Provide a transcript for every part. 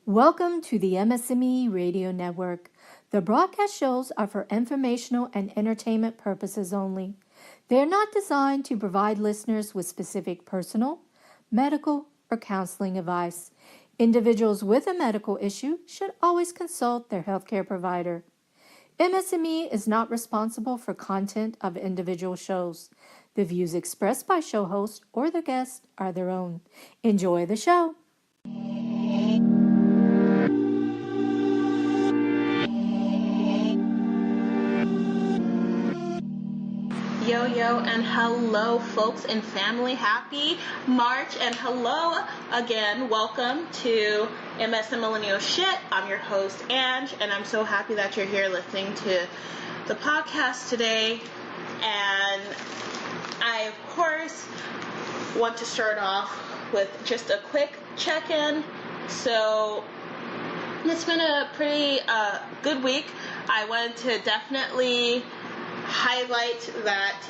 Welcome to the MS&Me Radio Network. The broadcast shows are for informational and entertainment purposes only. They are not designed to provide listeners with specific personal, medical, or counseling advice. Individuals with a medical issue should always consult their healthcare provider. MS&Me is not responsible for content of individual shows. The views expressed by show hosts or their guests are their own. Enjoy the show. Yo, and hello, folks and family. Happy March, and hello again. Welcome to MS and Millennial Shit. I'm your host, Ange, and I'm so happy that you're here listening to the podcast today. And I, of course, want to start off with just a quick check-in. So, it's been a pretty good week. I wanted to definitely highlight that,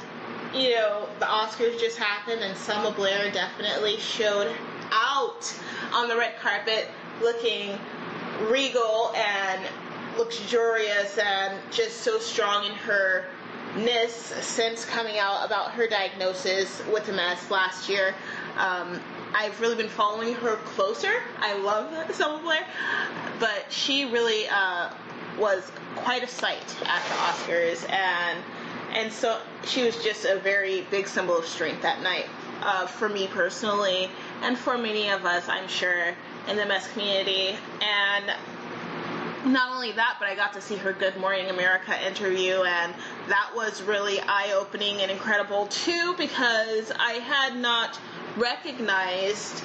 the Oscars just happened and Selma Blair definitely showed out on the red carpet looking regal and luxurious and just so strong in her ness since coming out about her diagnosis with MS last year. I've really been following her closer. I love Selma Blair, but she really was quite a sight at the Oscars, and so she was just a very big symbol of strength that night, for me personally, and for many of us, I'm sure, in the MS community. And not only that, but I got to see her Good Morning America interview, and that was really eye-opening and incredible too, because I had not recognized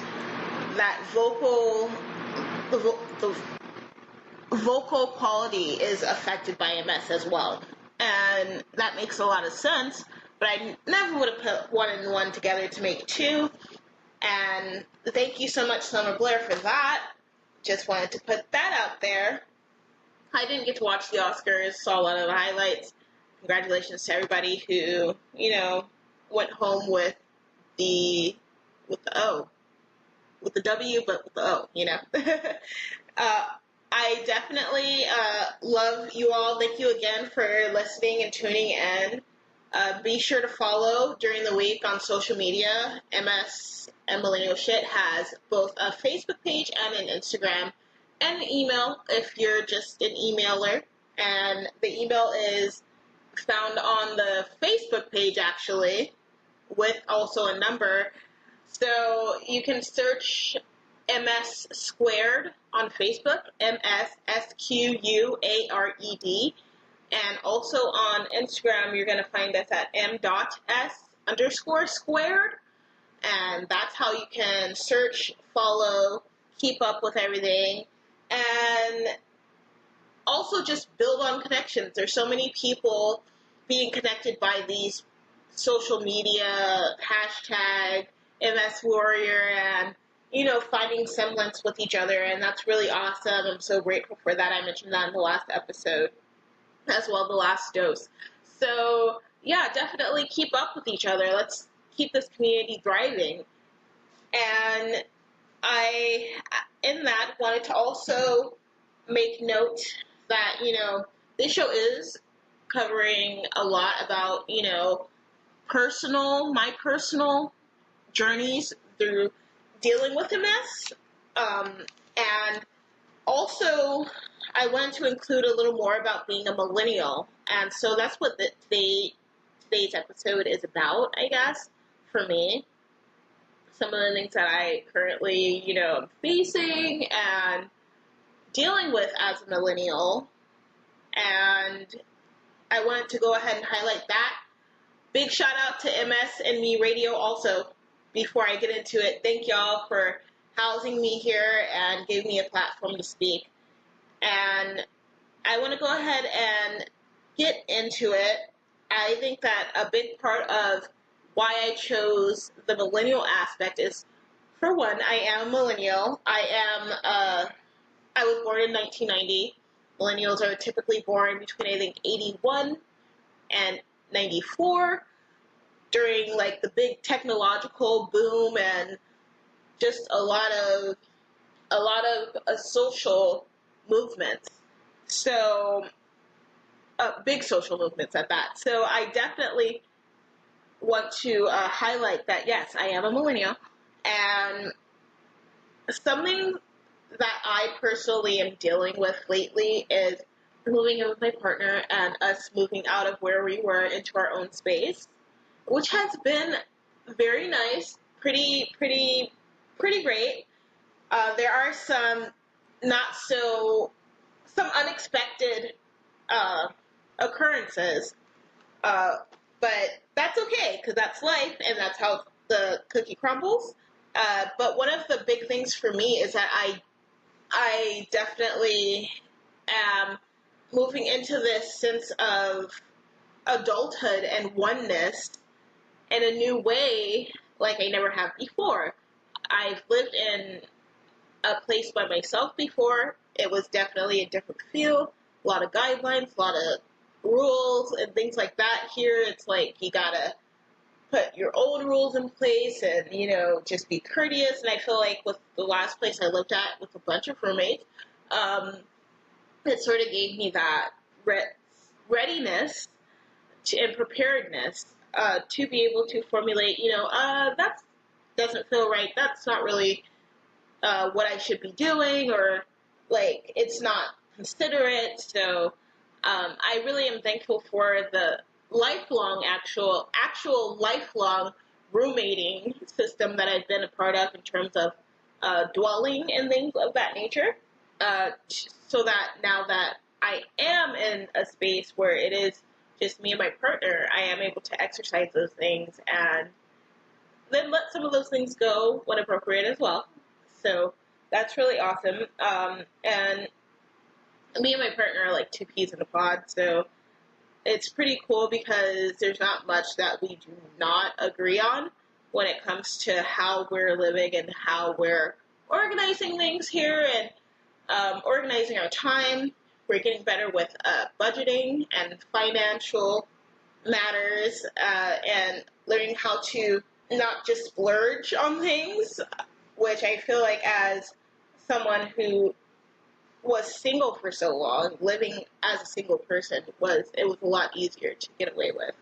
that the vocal quality is affected by MS as well. And that makes a lot of sense, but I never would have put one and one together to make two. And thank you so much, Selma Blair, for that. Just wanted to put that out there. I didn't get to watch the Oscars, saw a lot of the highlights. Congratulations to everybody who, went home with the O. With the W, but with the O, I definitely love you all. Thank you again for listening and tuning in. Be sure to follow during the week on social media. MS and Millennial Shit has both a Facebook page and an Instagram and an email if you're just an emailer. And the email is found on the Facebook page, actually, with also a number. So you can search MS Squared on Facebook, MSSQUARED, and also on Instagram you're going to find us at m.s_squared, and that's how you can search, follow, keep up with everything, and also just build on connections. There's so many people being connected by these social media, hashtag MS Warrior, and finding semblance with each other, and that's really awesome. I'm so grateful for that. I mentioned that in the last episode, as well, the last dose. So, yeah, definitely keep up with each other. Let's keep this community thriving. And I, in that, wanted to also make note that, this show is covering a lot about, my personal journeys through dealing with MS, and also I wanted to include a little more about being a millennial, and so that's what today's episode is about, I guess, for me. Some of the things that I currently, am facing and dealing with as a millennial, and I wanted to go ahead and highlight that. Big shout out to MS&Me Radio also. Before I get into it, thank y'all for housing me here and giving me a platform to speak. And I want to go ahead and get into it. I think that a big part of why I chose the millennial aspect is, for one, I am a millennial. I was born in 1990. Millennials are typically born between, I think, 81 and 94. During the big technological boom and just a lot of a lot of social movements. So, big social movements at that. So I definitely want to highlight that, yes, I am a millennial. And something that I personally am dealing with lately is moving in with my partner and us moving out of where we were into our own space, which has been very nice, pretty great. There are some unexpected occurrences, but that's okay because that's life and that's how the cookie crumbles. But one of the big things for me is that I definitely am moving into this sense of adulthood and oneness in a new way like I never have before. I've lived in a place by myself before. It was definitely a different feel, a lot of guidelines, a lot of rules and things like that. Here it's like you gotta put your own rules in place and, just be courteous. And I feel like with the last place I lived at with a bunch of roommates, it sort of gave me that readiness and preparedness to be able to formulate, that doesn't feel right. That's not really what I should be doing, or like it's not considerate. So I really am thankful for the lifelong, actual lifelong roommating system that I've been a part of in terms of dwelling and things of that nature. So that now that I am in a space where it is just me and my partner, I am able to exercise those things and then let some of those things go when appropriate as well. So that's really awesome. And me and my partner are like two peas in a pod, so it's pretty cool because there's not much that we do not agree on when it comes to how we're living and how we're organizing things here and organizing our time. We're getting better with budgeting and financial matters and learning how to not just splurge on things, which I feel like as someone who was single for so long, living as a single person it was a lot easier to get away with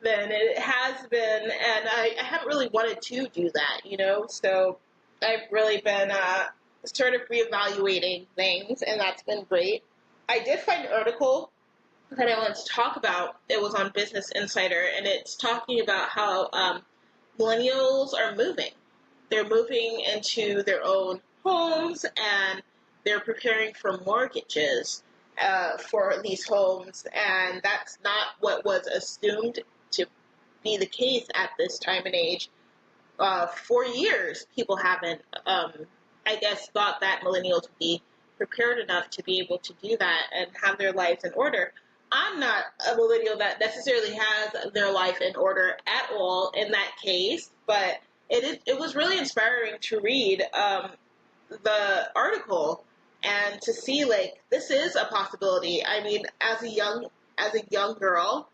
than it has been, and I haven't really wanted to do that, so I've really been sort of reevaluating things, and that's been great. I did find an article that I wanted to talk about. It was on Business Insider, and it's talking about how millennials are moving. They're moving into their own homes, and they're preparing for mortgages for these homes, and that's not what was assumed to be the case at this time and age. For years, people haven't, I guess, thought that millennials would be prepared enough to be able to do that and have their lives in order. I'm not a millennial that necessarily has their life in order at all in that case, but it was really inspiring to read the article and to see like this is a possibility. I mean, as a young girl,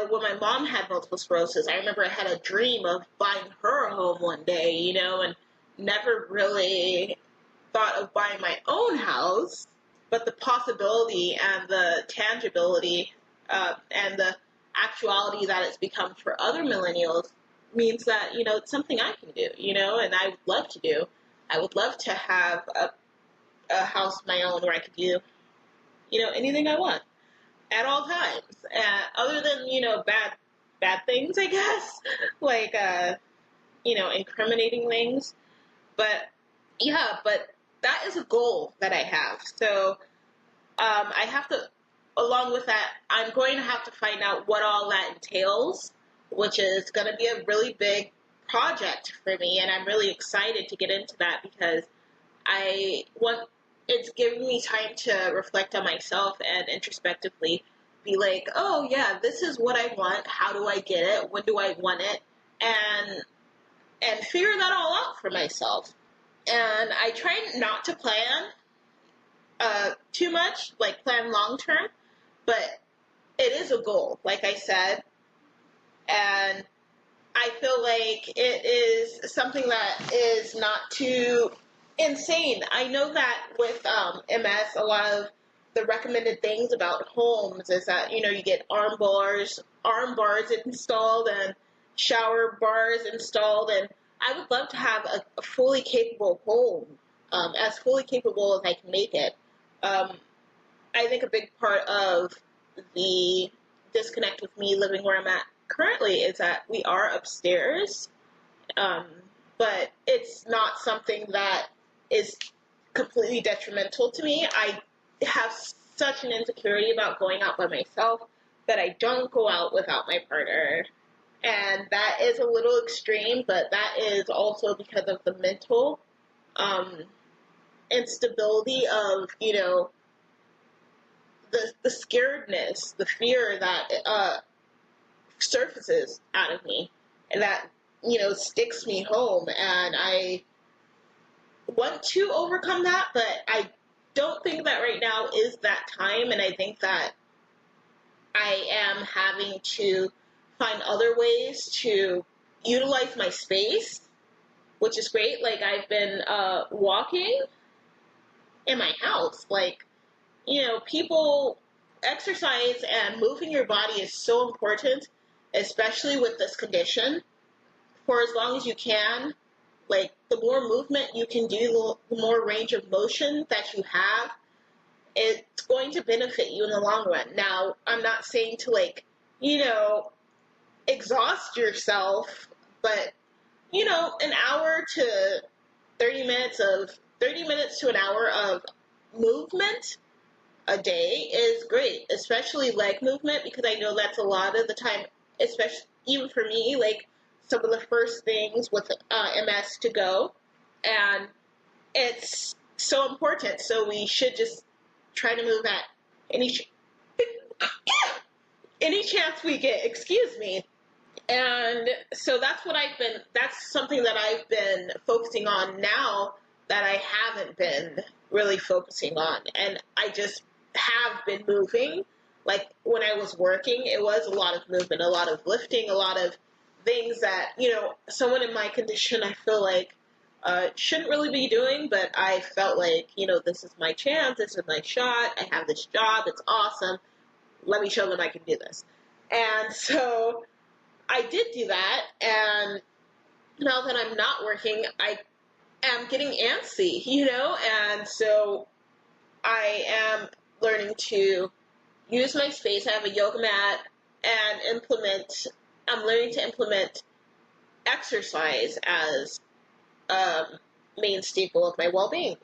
when my mom had multiple sclerosis, I remember I had a dream of buying her a home one day, and never really thought of buying my own house, but the possibility and the tangibility and the actuality that it's become for other millennials means that, it's something I can do, and I would love to do. I would love to have a house of my own where I could do, anything I want at all times. Other than, bad things, I guess, like, incriminating things. But, yeah, but that is a goal that I have. So I have to, along with that, I'm going to have to find out what all that entails, which is going to be a really big project for me, and I'm really excited to get into that because it's giving me time to reflect on myself and introspectively be like, oh yeah, this is what I want, how do I get it, when do I want it, and figure that all out for myself. And I try not to plan too much, like plan long term, but it is a goal, like I said, and I feel like it is something that is not too insane. I know that with MS, a lot of the recommended things about homes is that, you get arm bars installed and shower bars installed, and I would love to have a fully capable home, as fully capable as I can make it. I think a big part of the disconnect with me living where I'm at currently is that we are upstairs, um, but it's not something that is completely detrimental to me. I have such an insecurity about going out by myself that I don't go out without my partner. And that is a little extreme, but that is also because of the mental um, instability of, the scaredness, the fear that surfaces out of me, and that, sticks me home. And I want to overcome that, but I don't think that right now is that time, and I think that I am having to find other ways to utilize my space, which is great. Like, I've been walking in my house. Like, people, exercise and moving your body is so important, especially with this condition, for as long as you can. Like, the more movement you can do, the more range of motion that you have, it's going to benefit you in the long run. Now, I'm not saying to, like, exhaust yourself, but, an hour to 30 minutes to an hour of movement a day is great, especially leg movement, because I know that's a lot of the time, especially even for me, like, some of the first things with MS to go, and it's so important. So we should just try to move at any any chance we get. Excuse me. And so that's something that I've been focusing on now that I haven't been really focusing on. And I just have been moving. Like, when I was working, it was a lot of movement, a lot of lifting, a lot of things that, someone in my condition, I feel like, shouldn't really be doing, but I felt like, this is my chance, this is my shot, I have this job, it's awesome, let me show them I can do this. And so I did do that, and now that I'm not working, I am getting antsy, and so I am learning to use my space. I have a yoga mat, and I'm learning to implement exercise as a main staple of my well-being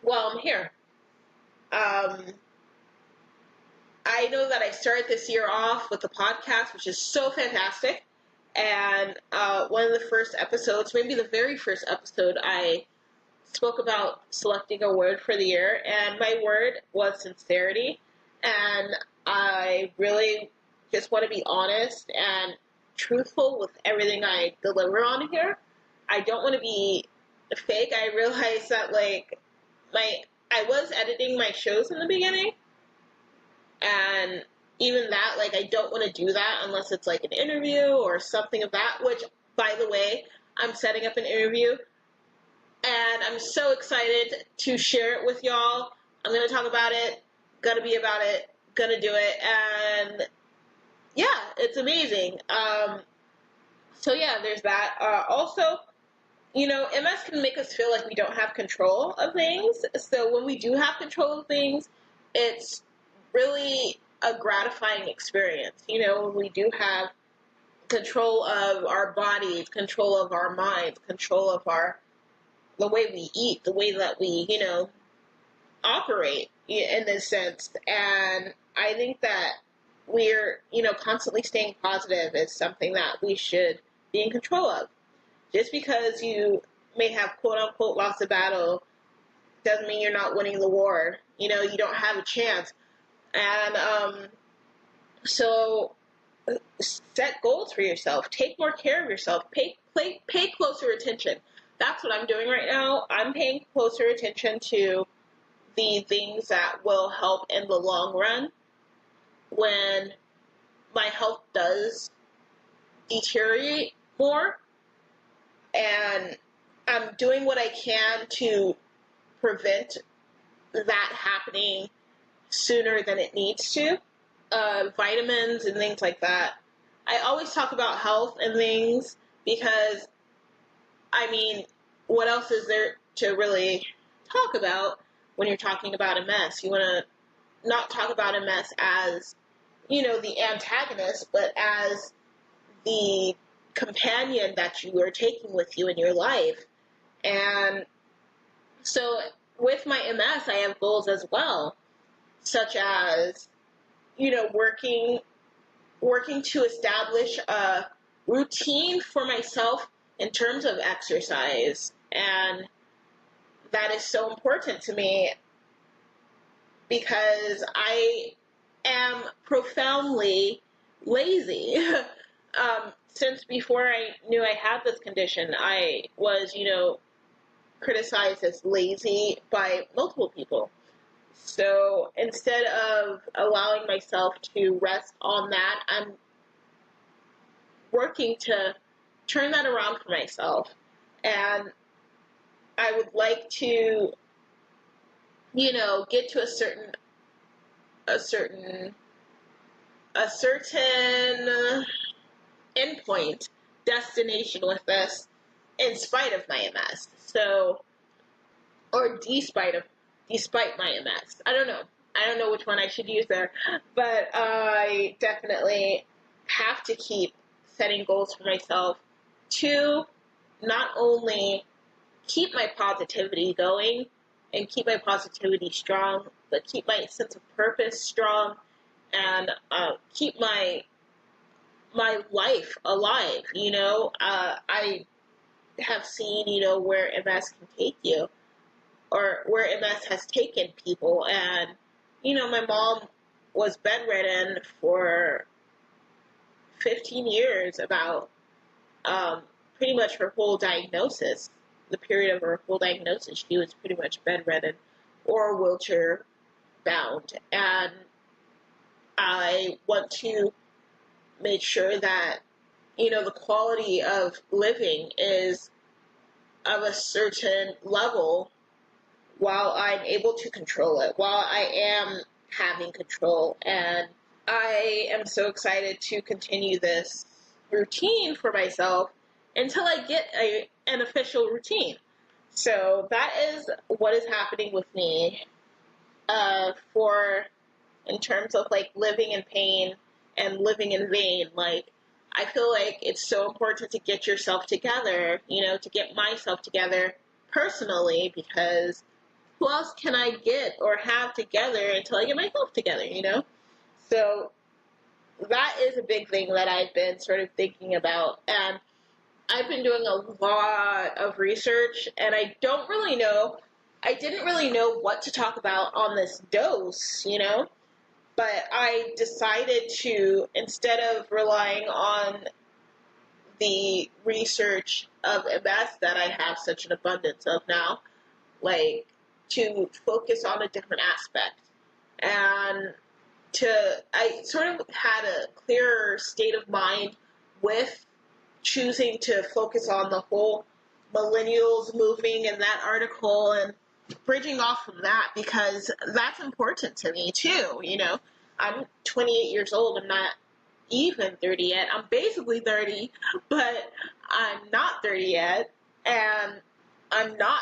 while I'm here. I know that I started this year off with the podcast, which is so fantastic. And one of the first episodes, maybe the very first episode, I spoke about selecting a word for the year, and my word was sincerity. And I really just want to be honest and truthful with everything I deliver on here. I don't want to be fake. I realized that, like, I was editing my shows in the beginning, and even that, like, I don't want to do that unless it's like an interview or something of that, which, by the way, I'm setting up an interview, and I'm so excited to share it with y'all. I'm going to talk about it, gonna be about it, gonna do it, and yeah, it's amazing. So yeah, there's that. Also, MS can make us feel like we don't have control of things. So when we do have control of things, it's really a gratifying experience. When we do have control of our bodies, control of our minds, control of the way we eat, the way that we, operate in this sense. And I think that we're, constantly staying positive is something that we should be in control of. Just because you may have, quote-unquote, lost a battle doesn't mean you're not winning the war. You don't have a chance. And so set goals for yourself. Take more care of yourself. Pay closer attention. That's what I'm doing right now. I'm paying closer attention to the things that will help in the long run when my health does deteriorate more. And I'm doing what I can to prevent that happening sooner than it needs to. Vitamins and things like that. I always talk about health and things because, I mean, what else is there to really talk about when you're talking about MS? You want to not talk about MS as, the antagonist, but as the companion that you are taking with you in your life. And so with my MS, I have goals as well, such as, working to establish a routine for myself in terms of exercise. And that is so important to me because I am profoundly lazy. Since before I knew I had this condition, I was, criticized as lazy by multiple people. So instead of allowing myself to rest on that, I'm working to turn that around for myself. And I would like to, get to a certain endpoint, destination with this, in spite of my MS. So, or despite my MS. I don't know. I don't know which one I should use there, but I definitely have to keep setting goals for myself to not only keep my positivity going and keep my positivity strong, but keep my sense of purpose strong and keep my life alive. I have seen, where MS can take you, or where MS has taken people. And, my mom was bedridden for 15 years, about pretty much her whole diagnosis. The period of her whole diagnosis, she was pretty much bedridden or wheelchair bound. And I want to make sure that, the quality of living is of a certain level while I'm able to control it, while I am having control. And I am so excited to continue this routine for myself until I get an official routine. So that is what is happening with me in terms of like living in pain and living in vain. Like, I feel like it's so important to get yourself together, to get myself together personally, because who else can I get or have together until I get myself together, So that is a big thing that I've been sort of thinking about. And I've been doing a lot of research, and I didn't really know what to talk about on this dose, but I decided to, instead of relying on the research of MS that I have such an abundance of now, like, to focus on a different aspect. And I sort of had a clearer state of mind with choosing to focus on the whole millennials moving in that article and bridging off from that, because that's important to me too. I'm 28 years old. I'm not even 30 yet. I'm basically 30, but I'm not 30 yet, and I'm not,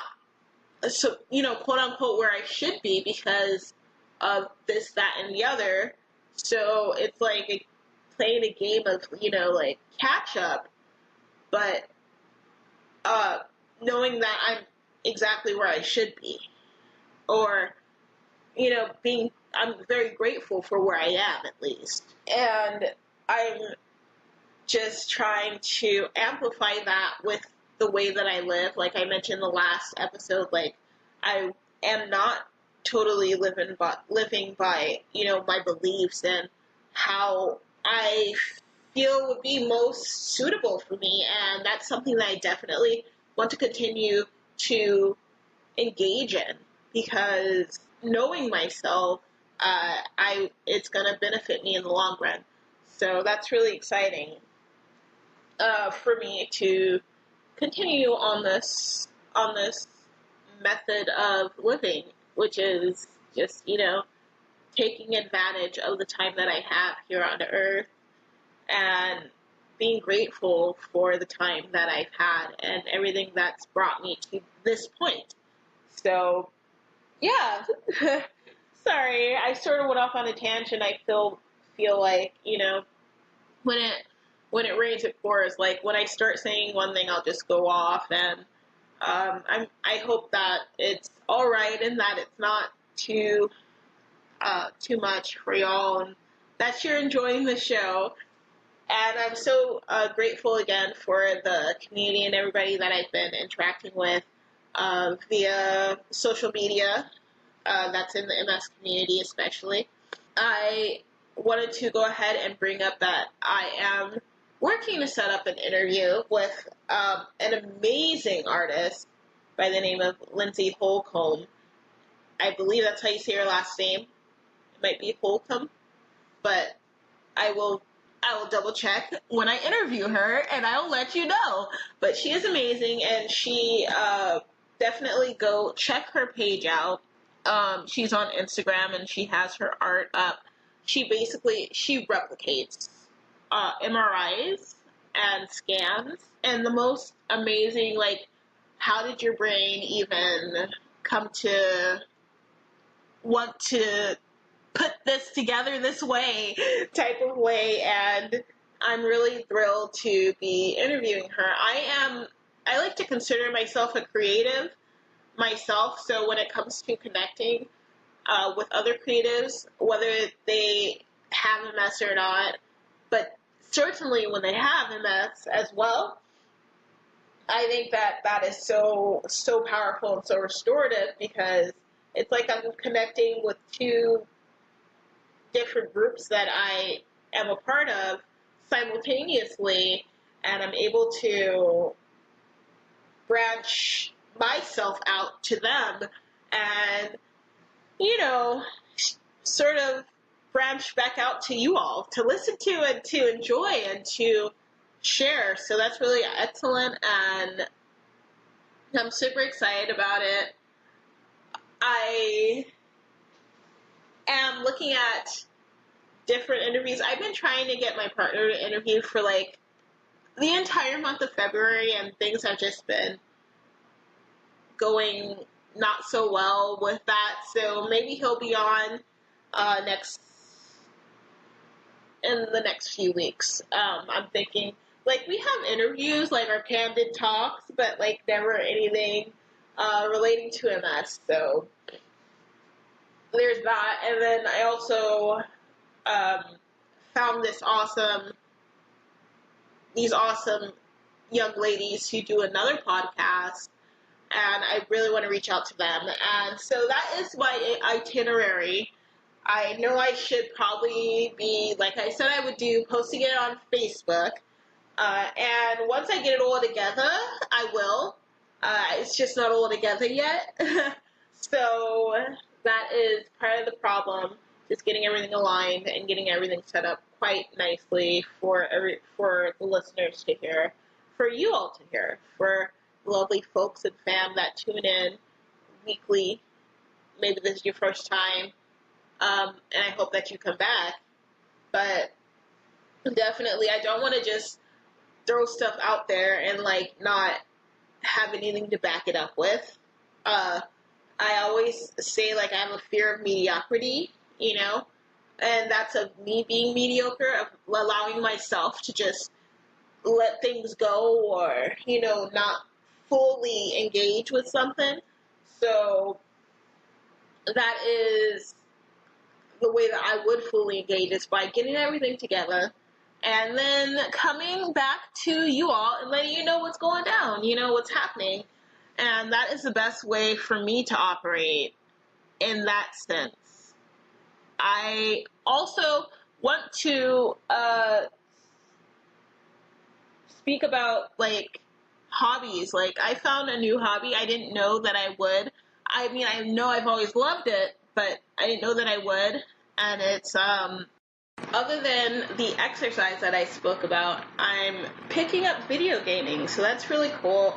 so, quote unquote, where I should be because of this, that, and the other. So it's like playing a game of, like catch up, but knowing that I'm exactly where I should be, or, I'm very grateful for where I am, at least. And I'm just trying to amplify that with the way that I live. Like I mentioned in the last episode, like, I am not totally living by, my beliefs and how I feel would be most suitable for me. And that's something that I definitely want to continue to engage in, because knowing myself, it's going to benefit me in the long run. So that's really exciting for me to continue on this on this method of living, which is just, taking advantage of the time that I have here on earth and being grateful for the time that I've had and everything that's brought me to this point. So, yeah. Sorry, I sort of went off on a tangent. I feel like, when it rains it pours. Like when I start saying one thing, I'll just go off, and I hope that it's all right and that it's not too much for y'all, and that you're enjoying the show. And I'm so grateful again for the community and everybody that I've been interacting with via social media. That's in the MS community especially. I wanted to go ahead and bring up that I am working to set up an interview with an amazing artist by the name of Lindsay Holcomb. I believe that's how you say her last name. It might be Holcomb, but I will double check when I interview her, and I'll let you know. But she is amazing, and she definitely go check her page out. She's on Instagram, and she has her art up. She replicates MRIs and scans, and the most amazing, like, how did your brain even come to want to put this together this way type of way, and I'm really thrilled to be interviewing her. I like to consider myself a creative myself, so when it comes to connecting with other creatives, whether they have MS or not, but certainly when they have MS as well, I think that is so powerful and so restorative, because it's like I'm connecting with two different groups that I am a part of simultaneously, and I'm able to branch myself out to them and, sort of branch back out to you all to listen to and to enjoy and to share. So that's really excellent, and I'm super excited about it. I am looking at different interviews. I've been trying to get my partner to interview for like the entire month of February, and things have just been going not so well with that. So maybe he'll be on in the next few weeks. I'm thinking, like, we have interviews, like our candid talks, but like never anything relating to MS. So there's that. And then I also found these awesome young ladies who do another podcast, and I really want to reach out to them. And so that is my itinerary. I know I should probably be, like I said I would do, posting it on Facebook. And once I get it all together, I will. It's just not all together yet. So that is part of the problem, just getting everything aligned and getting everything set up quite nicely for the listeners to hear, for you all to hear, for lovely folks and fam that tune in weekly. Maybe this is your first time, and I hope that you come back. But definitely, I don't want to just throw stuff out there and like not have anything to back it up with. I always say, like, I have a fear of mediocrity, and that's of me being mediocre, of allowing myself to just let things go, or, not fully engage with something. So that is the way that I would fully engage, is by getting everything together and then coming back to you all and letting you know what's going down, what's happening. And that is the best way for me to operate in that sense. I also want to speak about, like, hobbies. Like, I found a new hobby. I didn't know that I would. I mean, I know I've always loved it, but I didn't know that I would. And it's, other than the exercise that I spoke about, I'm picking up video gaming. So that's really cool.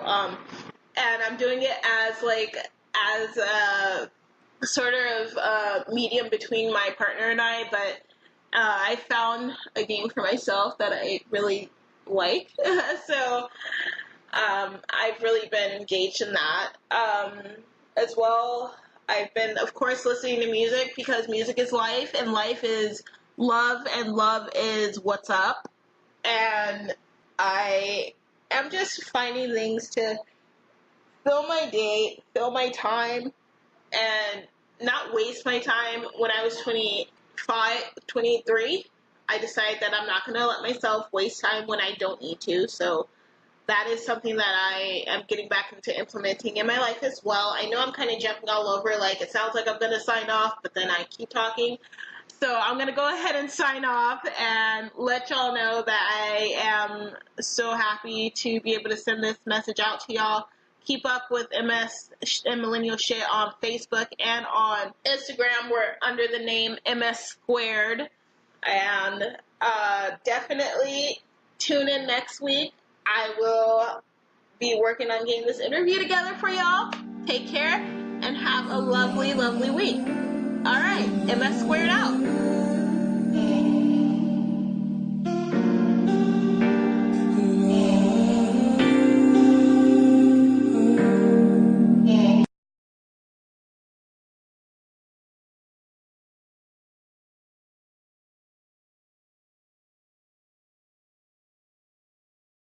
and I'm doing it as a sort of medium between my partner and I, but I found a game for myself that I really like. So I've really been engaged in that. As well, I've been, of course, listening to music because music is life, and life is love, and love is what's up. And I am just finding things to fill my day, fill my time, and not waste my time. When I was 25, 23, I decided that I'm not going to let myself waste time when I don't need to. So that is something that I am getting back into implementing in my life as well. I know I'm kind of jumping all over, like it sounds like I'm going to sign off, but then I keep talking. So I'm going to go ahead and sign off and let y'all know that I am so happy to be able to send this message out to y'all. Keep up with MS and Millennial Shit on Facebook and on Instagram. We're under the name MS Squared. And definitely tune in next week. I will be working on getting this interview together for y'all. Take care and have a lovely, lovely week. All right, MS Squared out.